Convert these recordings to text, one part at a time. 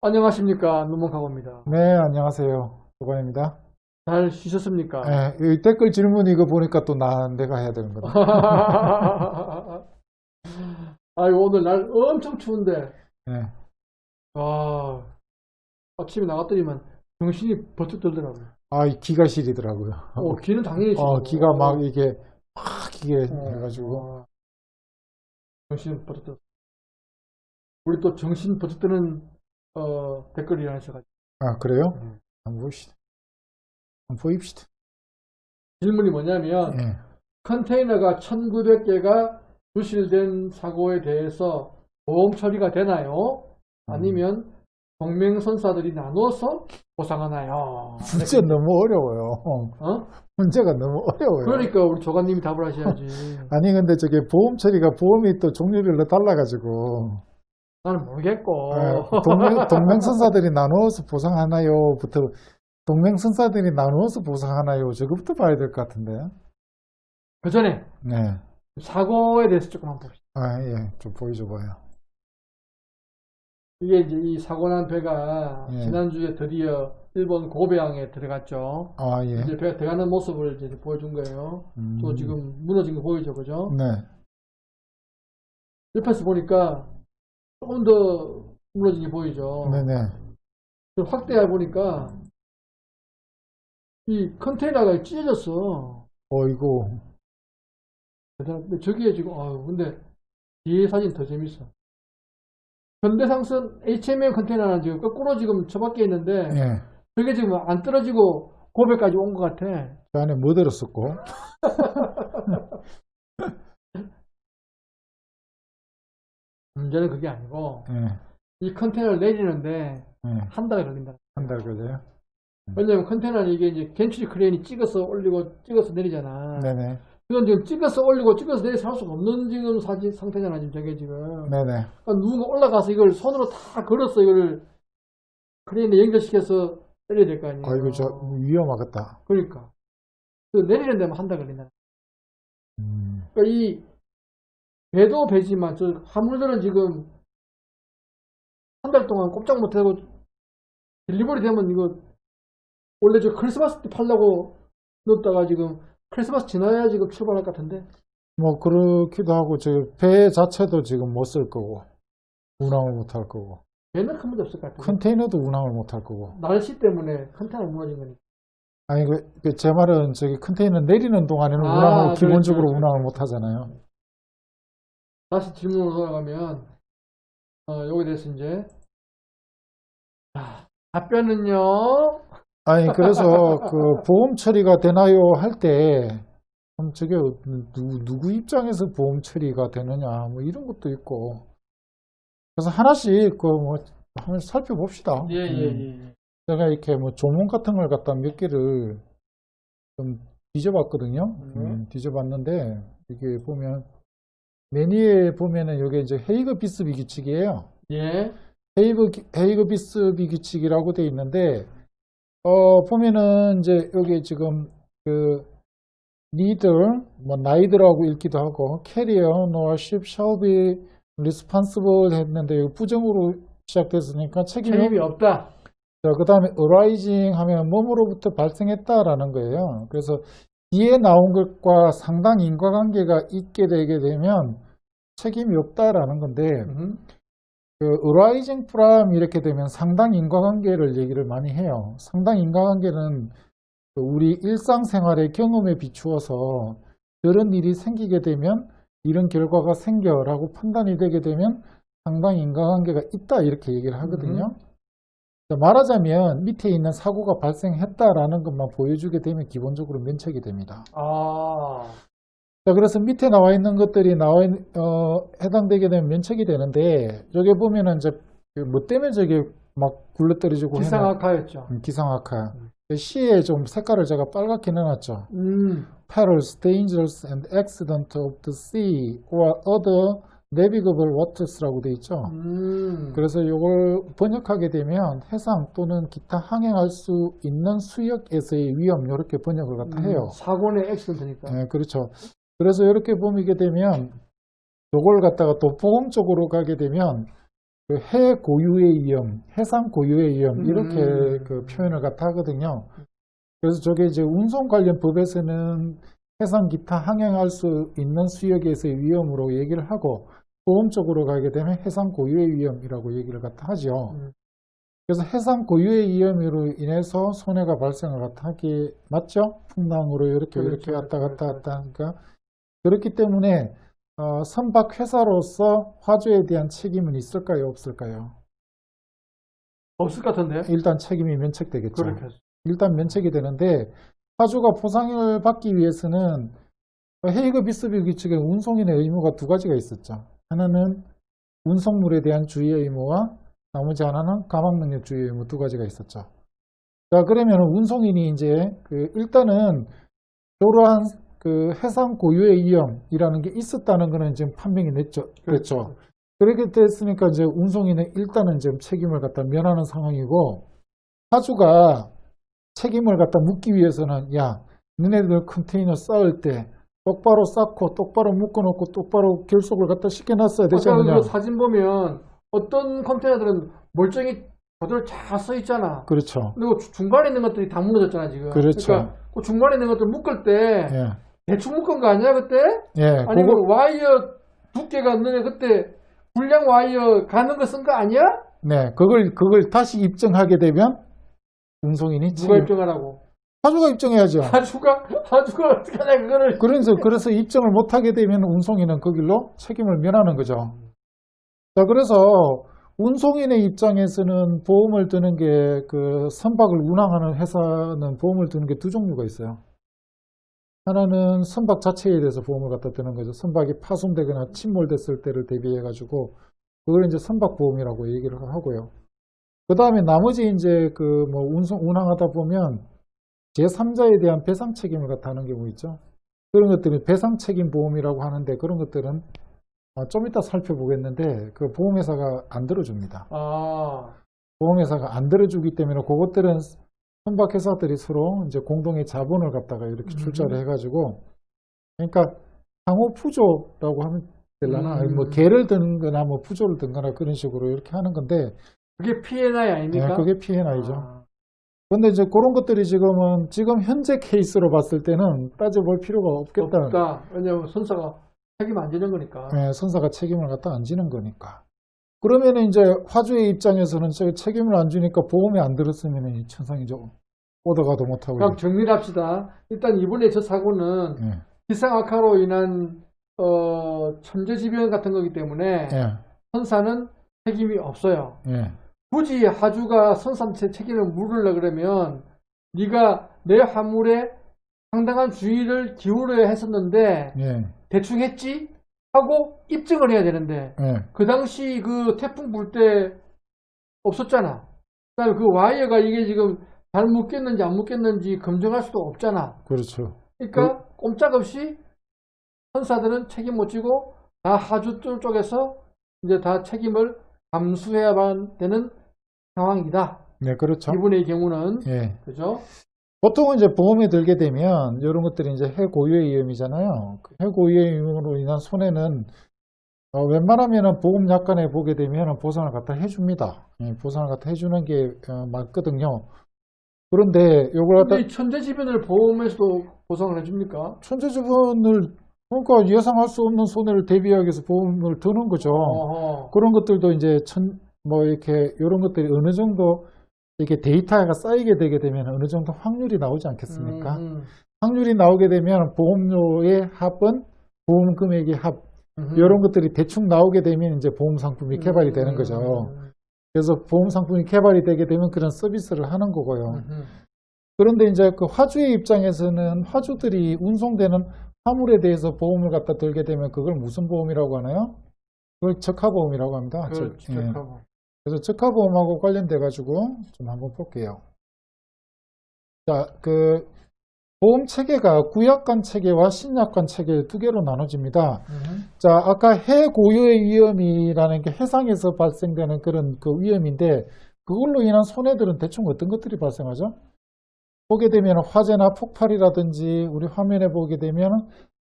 안녕하십니까, 노목학입니다. 네, 안녕하세요. 조관입니다. 잘 쉬셨습니까? 네, 이 댓글 질문 이거 보니까 또 내가 해야 되는 거네. 아유, 오늘 날 엄청 추운데, 네. 아, 아침에 나갔더니만 정신이 버쩍 들더라고요. 이 기가 시리더라고요. 기는 당연히 싫고. 기가 막 이게 해가지고. 정신 버쩍 들었어요. 우리 또 정신 버쩍 드는 댓글이 하셔가지고. 그래요? 한번 봅시다. 한번 보입시다. 질문이 뭐냐면, 네. 컨테이너가 1900개가 누실된 사고에 대해서 보험 처리가 되나요? 아니면 동맹선사들이 나눠서 보상하나요? 문제 너무 어려워요. 문제가 너무 어려워요. 그러니까 우리 조관님이 답을 하셔야지. 아니 근데 저게 보험 처리가 보험이 또 종류별로 달라가지고 나는 모르겠고. 동맹선사들이 나누어서 보상하나요?부터 동맹선사들이 나누어서 보상하나요? 저거부터 봐야 될 것 같은데. 그 전에 네. 사고에 대해서 조금 한번 봅시다. 예, 좀 보여줘봐요. 이게 이제 이 사고 난 배가 예. 지난주에 드디어 일본 고베항에 들어갔죠. 예. 이제 배가 들어가는 모습을 이제 보여준 거예요. 또 지금 무너진 거 보이죠, 그죠? 네. 옆에서 보니까 조금 더 무너진 게 보이죠. 네네. 확대해 보니까 이 컨테이너가 찢어졌어. 이거. 근데 저기에 지금, 근데 뒤에 사진 더 재밌어. 현대상선 HMM 컨테이너는 지금 거꾸로 지금 처박혀 있는데, 예. 저게 지금 안 떨어지고 고배까지 온 것 같아. 그 안에 뭐 들었었고? 문제는 그게 아니고, 예. 이 컨테이너를 내리는데 예. 한 달이 걸린다. 한 달 걸려요? 왜냐면 컨테이너는 이게 이제 겐츄리 크레인이 찍어서 올리고 찍어서 내리잖아. 네네. 그건 지금 찍어서 올리고 찍어서 내려서 할 수가 없는 지금 상태잖아, 지금 저게 지금. 네네. 그러니까 누군가 올라가서 이걸 손으로 다 걸어서 이걸 크레인에 연결시켜서 내려야 될 거 아니에요. 이거 저 위험하겠다. 그러니까. 그 내리는 데만 한 달 걸린다. 그러니까 이 배도 배지만 저 화물들은 지금 한 달 동안 꼼짝 못하고 딜리버리 되면 이거 원래 저 크리스마스 때 팔려고 넣었다가 지금 크리스마스 지나야 지금 출발할 것 같은데. 뭐 그렇기도 하고 저 배 자체도 지금 못 쓸 거고 운항을 못 할 거고 배는 큰 문제 없을 것 같아요. 컨테이너도 운항을 못 할 거고. 날씨 때문에 컨테이너 무너진 거니까. 아니 제 말은 저기 컨테이너 내리는 동안에는 운항을 기본적으로 그렇죠. 운항을 못 하잖아요. 다시 질문으로 돌아가면 여기에 대해서 이제 답변은요. 아니 그래서 그 보험 처리가 되나요 할 때 저게 누구 입장에서 보험 처리가 되느냐 뭐 이런 것도 있고 그래서 하나씩 뭐 한번 살펴봅시다. 예. 제가 이렇게 뭐 조문 같은 걸 갖다 몇 개를 좀 뒤져봤거든요. 뒤져봤는데 이게 보면 매니에 보면은 이게 이제 헤이그 비스비 규칙이에요. 예. 헤이그 비스비 규칙이라고 돼 있는데 보면은 이제 여기 지금 그 neither, 뭐 neither라고 읽기도 하고 carrier nor ship shall be responsible 했는데 이거 부정으로 시작됐으니까 책임이 없다. 그 다음에 arising 하면 뭐뭐로부터 발생했다라는 거예요. 그래서 뒤에 나온 것과 상당 인과관계가 있게 되게 되면 책임이 없다라는 건데 그 arising from 이렇게 되면 상당 인과관계를 얘기를 많이 해요. 상당 인과관계는 우리 일상생활의 경험에 비추어서 그런 일이 생기게 되면 이런 결과가 생겨라고 판단이 되게 되면 상당 인과관계가 있다 이렇게 얘기를 하거든요. 말하자면 밑에 있는 사고가 발생했다라는 것만 보여주게 되면 기본적으로 면책이 됩니다. 자, 그래서 밑에 나와 있는 것들이 해당되게 되면 면책이 되는데, 여기 보면은 이제 뭐 때문에 저게 막 굴러떨어지고 기상악화였죠. 기상악화. C에 좀 색깔을 제가 빨갛게 넣어놨죠. Perils, dangers and accident of the sea or other navigable waters라고 되어 있죠. 그래서 이걸 번역하게 되면 해상 또는 기타 항행할 수 있는 수역에서의 위험, 이렇게 번역을 갖다 해요. 사고의 액시던트니까. 네, 그렇죠. 그래서 이렇게 보게 되면 이걸 갖다가 또 보험 쪽으로 가게 되면 그 해 고유의 위험, 해상 고유의 위험, 이렇게 그 표현을 갖다 하거든요. 그래서 저게 이제 운송 관련 법에서는 해상 기타 항행할 수 있는 수역에서의 위험으로 얘기를 하고, 보험 쪽으로 가게 되면 해상 고유의 위험이라고 얘기를 갖다 하죠. 그래서 해상 고유의 위험으로 인해서 손해가 발생을 갖다 하기 맞죠? 풍랑으로 이렇게 왔다 갔다 하니까. 그렇기 때문에 선박 회사로서 화주에 대한 책임은 있을까요, 없을까요? 없을 것 같은데. 일단 책임이 면책되겠죠. 그렇겠죠. 일단 면책이 되는데, 화주가 보상을 받기 위해서는 헤이그 비스비 규칙의 운송인의 의무가 두 가지가 있었죠. 하나는 운송물에 대한 주의 의무와 나머지 하나는 가망 능력 주의 의무, 두 가지가 있었죠. 자, 그러면 운송인이 이제 일단은 그러한 그 해상 고유의 위험이라는 게 있었다는 것은 지금 판명이 됐죠. 그렇죠. 그렇게 됐으니까 이제 운송인은 일단은 지금 책임을 갖다 면하는 상황이고, 화주가 책임을 갖다 묻기 위해서는, 야, 너네들 컨테이너 쌓을 때 똑바로 쌓고 똑바로 묶어놓고 똑바로 결속을 갖다 시켜놨어야 되지 않느냐. 아까 사진 보면 어떤 컨테이너들은 멀쩡히 그대로 잘 써 있잖아. 그렇죠. 그리고 중간에 있는 것들이 다 무너졌잖아 지금. 그렇죠. 그러니까 그 중간에 있는 것들 묶을 때 대충 묶은 거 아니야 그때? 예. 아니면 와이어 두께가 너네 그때 불량 와이어 가는 거 쓴 거 아니야? 네, 그걸 다시 입증하게 되면 운송인이 누가 입증하라고? 화주가 입증해야죠. 화주가 어떻게 하냐 그거를. 그래서 입증을 못하게 되면 운송인은 그 길로 책임을 면하는 거죠. 자, 그래서 운송인의 입장에서는 보험을 드는 게 그 선박을 운항하는 회사는 보험을 드는 게 두 종류가 있어요. 하나는 선박 자체에 대해서 보험을 갖다 드는 거죠. 선박이 파손되거나 침몰됐을 때를 대비해 가지고 그걸 이제 선박 보험이라고 얘기를 하고요. 그 다음에 나머지 이제 그 뭐 운항하다 보면 제3자에 대한 배상 책임을 갖다 하는 경우 있죠. 그런 것들이 배상 책임 보험이라고 하는데, 그런 것들은 좀 이따 살펴보겠는데 그 보험회사가 안 들어줍니다. 보험회사가 안 들어주기 때문에 그것들은 선박회사들이 서로 이제 공동의 자본을 갖다가 이렇게 출자를 해가지고, 그러니까 상호 푸조라고 하면 되려나? 뭐 개를 드는 거나 뭐 푸조를 든거나 그런 식으로 이렇게 하는 건데, 그게 P&I 아닙니까? 네, 그게 P&I죠. 근데 이제 그런 것들이 지금 현재 케이스로 봤을 때는 따져볼 필요가 없겠다. 없다. 왜냐하면 선사가 책임 안 지는 거니까. 네, 선사가 책임을 갖다 안 지는 거니까. 그러면 이제 화주의 입장에서는 책임을 안 주니까 보험이 안 들었으면 천상이죠. 오더가도 못하고. 그럼 정리를 합시다. 일단 이번에 저 사고는 기상악화로 인한 천재지변 같은 거기 때문에 선사는 책임이 없어요. 굳이 화주가 선사한테 책임을 물으려 그러면 네가 내 화물에 상당한 주의를 기울여야 했었는데 대충 했지? 하고 입증을 해야 되는데 그 당시 그 태풍 불 때 없었잖아. 그다음에 그 와이어가 이게 지금 잘 묶였는지 안 묶였는지 검증할 수도 없잖아. 그렇죠. 그러니까 꼼짝없이 선사들은 책임 못 지고 다 하주 쪽에서 이제 다 책임을 감수해야만 되는 상황이다. 네, 그렇죠. 이분의 경우는 그죠? 보통은 이제 보험에 들게 되면 이런 것들이 이제 해고유의 위험이잖아요. 해고유의 위험으로 인한 손해는 웬만하면은 보험 약관에 보게 되면 보상을 갖다 해줍니다. 보상을 갖다 해주는 게 맞거든요. 그런데 요걸 갖다 천재지변을 보험에서도 보상을 해줍니까? 천재지변을 그러니까 예상할 수 없는 손해를 대비하기 위해서 보험을 드는 거죠. 그런 것들도 이제 뭐 이렇게 이런 것들이 어느 정도 이렇게 데이터가 쌓이게 되게 되면 어느 정도 확률이 나오지 않겠습니까? 확률이 나오게 되면 보험료의 합은 보험 금액의 합 이런 것들이 대충 나오게 되면 이제 보험 상품이 개발이 되는 거죠. 그래서 보험 상품이 개발이 되게 되면 그런 서비스를 하는 거고요. 음흠. 그런데 이제 그 화주의 입장에서는 화주들이 운송되는 화물에 대해서 보험을 갖다 들게 되면 그걸 무슨 보험이라고 하나요? 그걸 적하보험이라고 합니다. 그렇죠. 예. 그래서 적하보험하고 관련돼 가지고 좀 한번 볼게요. 자, 그 보험 체계가 구약관 체계와 신약관 체계 두 개로 나눠집니다. 자, 아까 해고유의 위험이라는 게 해상에서 발생되는 그런 그 위험인데 그걸로 인한 손해들은 대충 어떤 것들이 발생하죠? 보게 되면 화재나 폭발이라든지 우리 화면에 보게 되면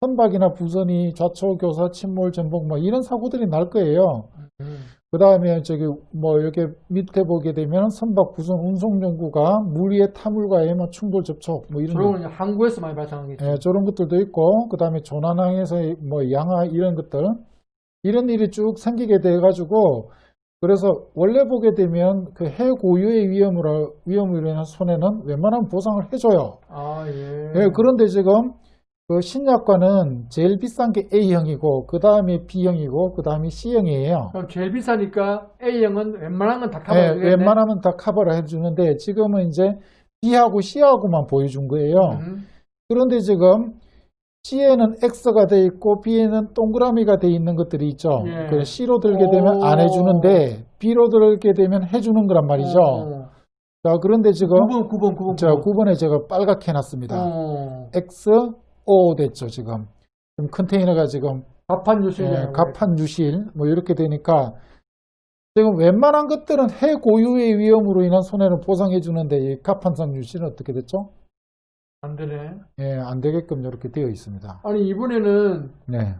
선박이나 부선이 좌초, 교사, 침몰, 전복 뭐 이런 사고들이 날 거예요. 그 다음에 저기 뭐 이렇게 밑에 보게 되면 선박, 부선, 운송 연구가 물 위의 타물과의 뭐 충돌 접촉 뭐 이런 그런 건 항구에서 많이 발생하겠죠. 예, 저런 것들도 있고 그 다음에 조난항에서의 뭐 양하 이런 것들 이런 일이 쭉 생기게 돼 가지고 그래서 원래 보게 되면 그 해고유의 위험으로 인한 손해는 웬만하면 보상을 해줘요. 아, 예. 예, 그런데 지금 그 신약관은 제일 비싼 게 A형이고 그 다음에 B형이고 그 다음에 C형이에요. 그럼 제일 비싸니까 A형은 웬만한 건 다 예, 커버해주겠네. 웬만하면 다 커버를 해주는데 지금은 이제 B하고 C하고만 보여준 거예요. 그런데 지금 C에는 X가 돼 있고 B에는 동그라미가 돼 있는 것들이 있죠. 예. 그래서 C로 들게 되면 안 해주는데 B로 들게 되면 해주는 거란 말이죠. 자, 그런데 지금 9번. 자, 9번에 제가 빨갛게 해놨습니다. X, O 됐죠, 지금. 지금 컨테이너가 지금 갑판 유실. 예, 갑판 유실 뭐 이렇게 되니까 지금 웬만한 것들은 해고유의 위험으로 인한 손해를 보상해 주는데 이 갑판상 유실은 어떻게 됐죠? 안 되네. 예, 안 되게끔 이렇게 되어 있습니다. 아니, 이번에는 네.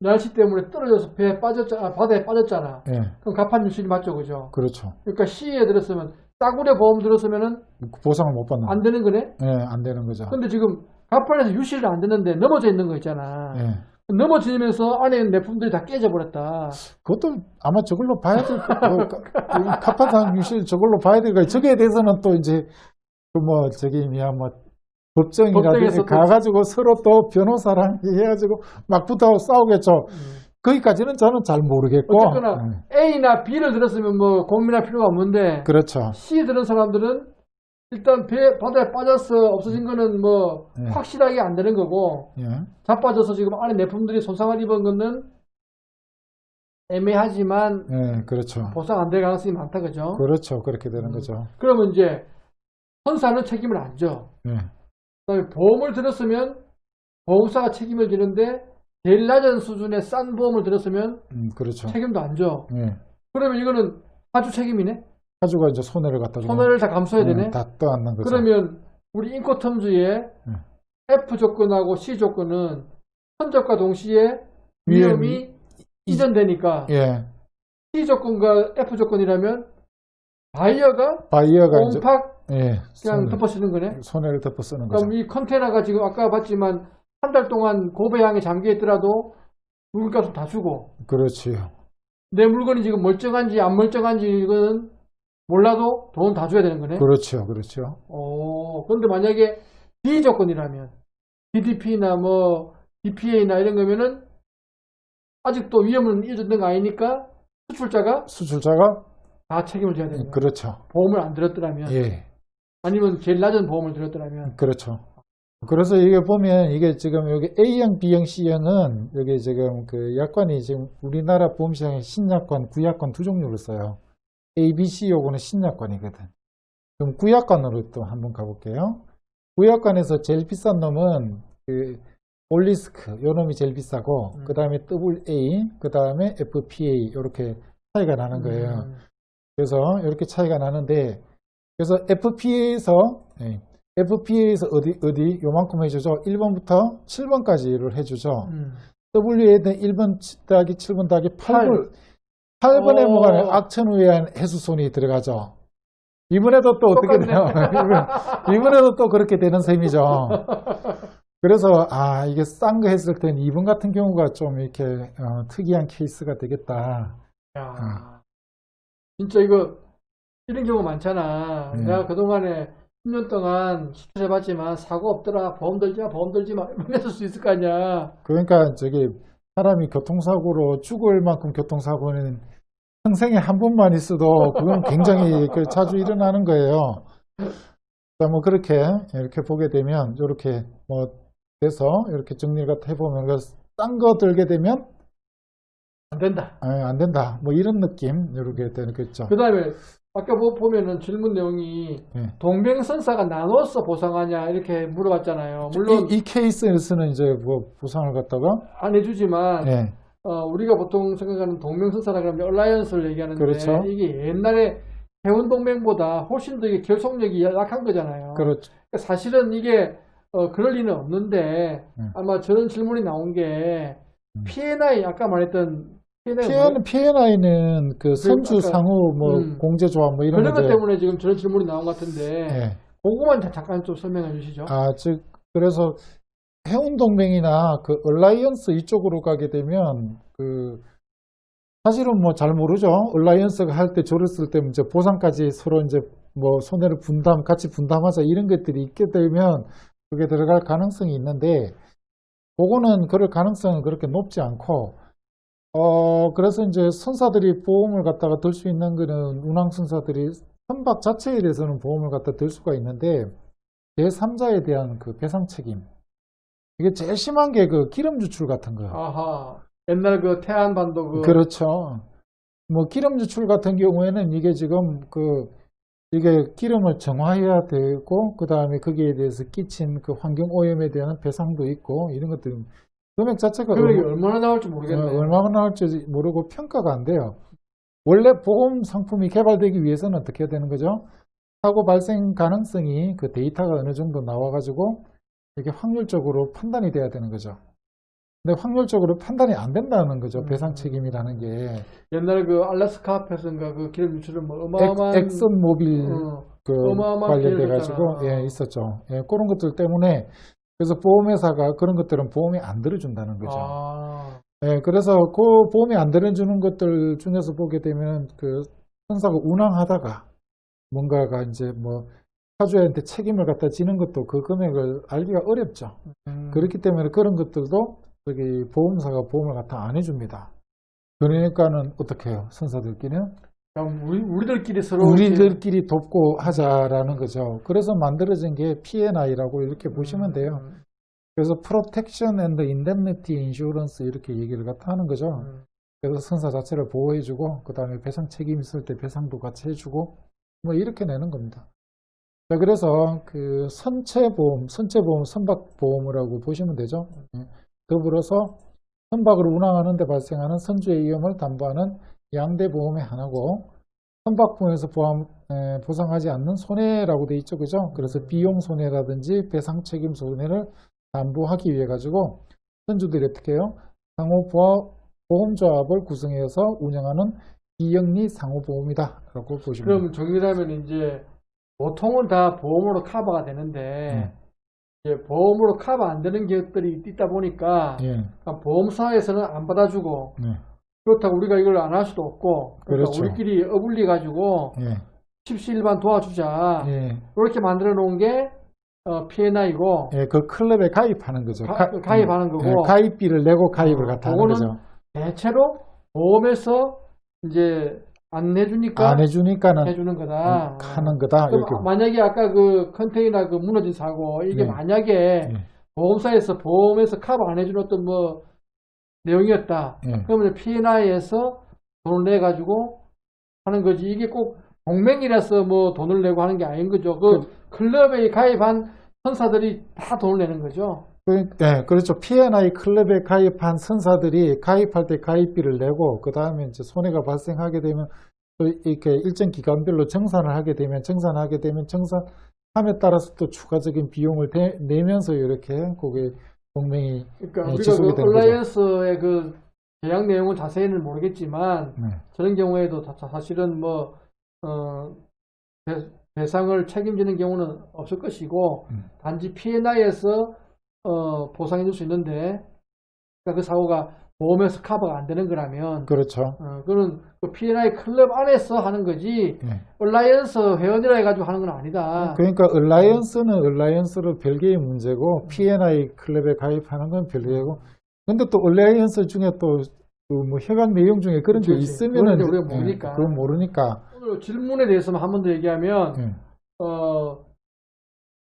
날씨 때문에 떨어져서 배에 빠졌잖아, 바다에 빠졌잖아. 예, 그럼 갑판 유실이 맞죠, 그죠? 그렇죠. 그러니까 C에 들었으면, 싸구려 보험 들었으면은 보상을 못 받는 안 되는 거네? 예, 안 되는 거죠. 근데 지금 갑판에서 유실이 안 되는데 넘어져 있는 거 있잖아. 예. 넘어지면서 안에 있는 내품들이 다 깨져버렸다. 그것도 아마 저걸로 봐야 될 갑판상 유실 저걸로 봐야 될 거예요. 저기에 대해서는 또 이제 그 뭐 저기 뭐 법정이라든지 법정에서 가가지고 서로 또 변호사랑 해가지고 막 붙어 싸우겠죠. 거기까지는 저는 잘 모르겠고. 어쨌거나 A나 B를 들었으면 뭐 고민할 필요가 없는데 그렇죠. C 들은 사람들은 일단 바다에 빠져서 없어진 거는 뭐 네. 확실하게 안 되는 거고 예. 자빠져서 지금 안에 내품들이 손상을 입은 거는 애매하지만 예, 그렇죠. 보상 안 될 가능성이 많다, 그죠? 그렇죠. 그렇게 되는 거죠. 그러면 이제 선사는 책임을 안 져. 예. 그다음에 보험을 들었으면 보험사가 책임을 지는데 제일 낮은 수준의 싼 보험을 들었으면 그렇죠. 책임도 안 져. 예. 그러면 이거는 화주 책임이네? 가지고 이제 손해를 갖다 주고 손해를 다 감수해야 되네? 다 떠안는 거죠. 그러면 우리 인코텀즈의 F 조건하고 C 조건은 선적과 동시에 위험이 이전되니까 예. C 조건과 F 조건이라면 바이어가 이제 옴팍 예, 그냥 덮어 쓰는 거네? 손해를 덮어 쓰는 거죠. 그럼 이 컨테이너가 지금 아까 봤지만 한 달 동안 고배양에 잠겨 있더라도 물값을 다 주고 그렇지요. 내 물건이 지금 멀쩡한지 안 멀쩡한지 이거는 몰라도 돈 다 줘야 되는 거네? 그렇죠. 그렇죠. 그런데 만약에 B 조건이라면 DDP나 뭐 DPA나 이런 거면은 아직도 위험은 이어졌는 거 아니니까 수출자가 다 책임을 져야 되는 거야. 그렇죠. 보험을 안 들었더라면 예. 아니면 제일 낮은 보험을 들었더라면 그렇죠. 그래서 이게 보면 이게 지금 여기 A형, B형, C형은 여기 지금 그 약관이 지금 우리나라 보험시장에 신약관, 구약관 두 종류를 써요. A, B, C 요거는 신약관이거든. 그럼 구약관으로 또 한번 가볼게요. 구약관에서 제일 비싼 놈은 그 올리스크 요 놈이 제일 비싸고 그 다음에 AA, 그 다음에 FPA 이렇게 차이가 나는 거예요. 그래서 이렇게 차이가 나는데 그래서 FPA에서 어디 요만큼 해주죠. 1번부터 7번까지를 해주죠. W에는 1번 더하기 7번 더하기 8번에 뭐가 악천후에 해수손이 들어가죠. 이번에도 또 어떻게 돼요? 이번에도 또 그렇게 되는 셈이죠. 그래서 이게 싼 거 했을 때는 이번 같은 경우가 좀 이렇게 특이한 케이스가 되겠다. 야, 진짜 이런 경우 많잖아. 내가 그동안에 10년 동안 수출해봤지만 사고 없더라. 보험 들지 마. 이랬을 수 있을 거 아니야. 그러니까 저기 사람이 교통사고로 죽을 만큼 교통사고는 평생에 한 번만 있어도 그건 굉장히 자주 일어나는 거예요. 자, 뭐 그렇게 이렇게 보게 되면 이렇게 뭐 돼서 이렇게 정리를 해보면 딴 거 들게 되면 안 된다. 안 된다. 뭐 이런 느낌 이렇게 되겠죠. 그 다음에 아까 보면은 질문 내용이 예. 동명선사가 나눠서 보상하냐 이렇게 물어봤잖아요. 물론 이 케이스에서는 이제 뭐 보상을 갖다가 안 해주지만 예. 우리가 보통 생각하는 동명선사라 그러면 얼라이언스를 얘기하는데 그렇죠. 이게 옛날에 해운동맹보다 훨씬 더 이게 결속력이 약한 거잖아요. 그렇죠. 그러니까 사실은 이게 그럴 리는 없는데 아마 저런 질문이 나온 게 P&I 아까 말했던 P&I는 그 선주 아까, 상호 뭐 공제조합 뭐 이런 그런 것 거죠. 때문에 지금 저런 질문이 나온 것 같은데 예. 그거만 잠깐 좀 설명해 주시죠. 즉 그래서 해운동맹이나 그 얼라이언스 이쪽으로 가게 되면 그 사실은 뭐 잘 모르죠. 얼라이언스가 할 때 조를 쓸 때 이제 보상까지 서로 이제 뭐 손해를 같이 분담하자 이런 것들이 있게 되면 그게 들어갈 가능성이 있는데 그거는 그럴 가능성은 그렇게 높지 않고 그래서 이제 선사들이 보험을 갖다가 들 수 있는 거는 운항 선사들이 선박 자체에 대해서는 보험을 갖다 들 수가 있는데 제3자에 대한 그 배상 책임 이게 제일 심한 게 그 기름 유출 같은 거예요. 아하. 옛날 그 태안반도 그렇죠. 뭐 기름 유출 같은 경우에는 이게 지금 이게 기름을 정화해야 되고 그 다음에 거기에 대해서 끼친 그 환경 오염에 대한 배상도 있고 이런 것들 금액 자체가 얼마나 나올지 모르겠네요. 얼마나 나올지 모르고 평가가 안 돼요. 원래 보험 상품이 개발되기 위해서는 어떻게 해야 되는 거죠? 사고 발생 가능성이 그 데이터가 어느 정도 나와가지고 이게 확률적으로 판단이 돼야 되는 거죠. 근데 확률적으로 판단이 안 된다는 거죠. 배상 책임이라는 게. 옛날에 그 알래스카 앞에서인가 그 기름 유출은 뭐 어마어마한 엑슨 모빌 관련돼 가지고 있었죠. 예, 그런 것들 때문에 그래서 보험회사가 그런 것들은 보험이 안 들어준다는 거죠. 예, 그래서 그 보험이 안 들어주는 것들 중에서 보게 되면 그 선사가 운항하다가 뭔가가 이제 뭐 사주한테 책임을 갖다 지는 것도 그 금액을 알기가 어렵죠. 그렇기 때문에 그런 것들도 저기 보험사가 보험을 갖다 안 해줍니다. 그러니까는 어떻게 해요? 선사들끼리는? 우리들끼리 서로 우리들끼리 돕고 하자라는 거죠. 그래서 만들어진 게 P&I라고 이렇게 보시면 돼요. 그래서 Protection and Indemnity Insurance 이렇게 얘기를 갖다 하는 거죠. 그래서 선사 자체를 보호해주고 그 다음에 배상 책임 있을 때 배상도 같이 해주고 뭐 이렇게 내는 겁니다. 자, 그래서 그 선체보험, 선박보험이라고 보시면 되죠. 더불어서 선박을 운항하는 데 발생하는 선주의 위험을 담보하는 양대보험의 하나고 선박보험에서 보상하지 않는 손해라고 돼 있죠. 그죠? 그래서 비용 손해라든지 배상 책임 손해를 담보하기 위해 가지고 선주들이 어떻게 해요? 상호보험조합을 구성해서 운영하는 비영리 상호보험이다 라고 보시면 그럼 정리하면 이제 보통은 다 보험으로 커버가 되는데 이제 보험으로 커버 안 되는 기업들이 있다 보니까 보험사에서는 안 받아주고 그렇다고 우리가 이걸 안 할 수도 없고 그러니까 그렇죠. 우리끼리 어울리 가지고 십시일반 도와주자 이렇게 만들어 놓은 게 P&I고 그 클럽에 가입하는 거죠. 가입하는 거고 가입비를 내고 가입을 갖다 하는 거죠. 대체로 보험에서 이제 안 해주니까는 해주는 거다. 하는 거다. 이렇게. 만약에 아까 그 컨테이너 그 무너진 사고 이게 만약에 보험사에서 보험에서 커버 안 해주는 어떤 뭐 내용이었다. 그러면 P&I에서 돈을 내 가지고 하는 거지. 이게 꼭 동맹이라서 뭐 돈을 내고 하는 게 아닌 거죠. 클럽에 가입한 선사들이 다 돈을 내는 거죠. 그렇죠. P&I 클럽에 가입한 선사들이 가입할 때 가입비를 내고 그 다음에 이제 손해가 발생하게 되면 또 이렇게 일정 기간별로 정산하게 되면 정산함에 따라서 또 추가적인 비용을 내면서 이렇게 그게 동맹이 그러니까 지속이 우리가 되는 거죠. 얼라이언스의 그 계약 내용은 자세히는 모르겠지만 저런 경우에도 사실은 뭐 배상을 책임지는 경우는 없을 것이고 단지 P&I에서 보상해 줄 수 있는데 그러니까 그 사고가 보험에서 커버가 안 되는 거라면 그렇죠. 그거는 그 P&I 클럽 안에서 하는 거지 얼라이언스 회원이라 해가지고 하는 건 아니다. 그러니까 얼라이언스는 얼라이언스로 별개의 문제고 P&I 클럽에 가입하는 건 별개고 근데 또 얼라이언스 중에 또 그 뭐 협약 내용 중에 그런 게 그렇지. 있으면은 그건 우리가 모르니까. 그건 모르니까. 오늘 질문에 대해서만 한 번 더 얘기하면 예.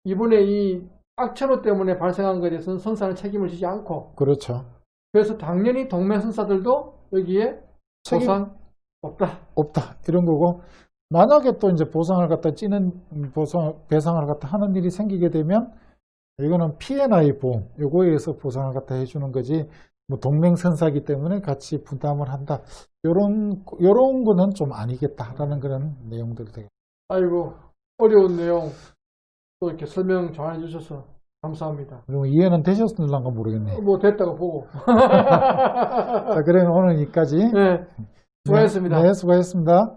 이번에 이 악천후 때문에 발생한 것에 대해서는 선사는 책임을 지지 않고 그렇죠. 그래서 당연히 동맹 선사들도 여기에 책임 보상 없다. 없다 이런 거고 만약에 또 이제 보상을 갖다 배상을 갖다 하는 일이 생기게 되면 이거는 P&I 보험 요거에 의해서 보상을 갖다 해주는 거지 뭐 동맹 선사기 때문에 같이 부담을 한다 요런 거는 좀 아니겠다라는 그런 내용들이 되겠다. 아이고 어려운 내용 또 이렇게 설명 잘 해주셔서 감사합니다. 그리고 이해는 되셨을런가 모르겠네. 뭐 됐다고 보고. 자, 그러면 오늘 여기까지. 네, 수고하셨습니다. 네, 수고하셨습니다.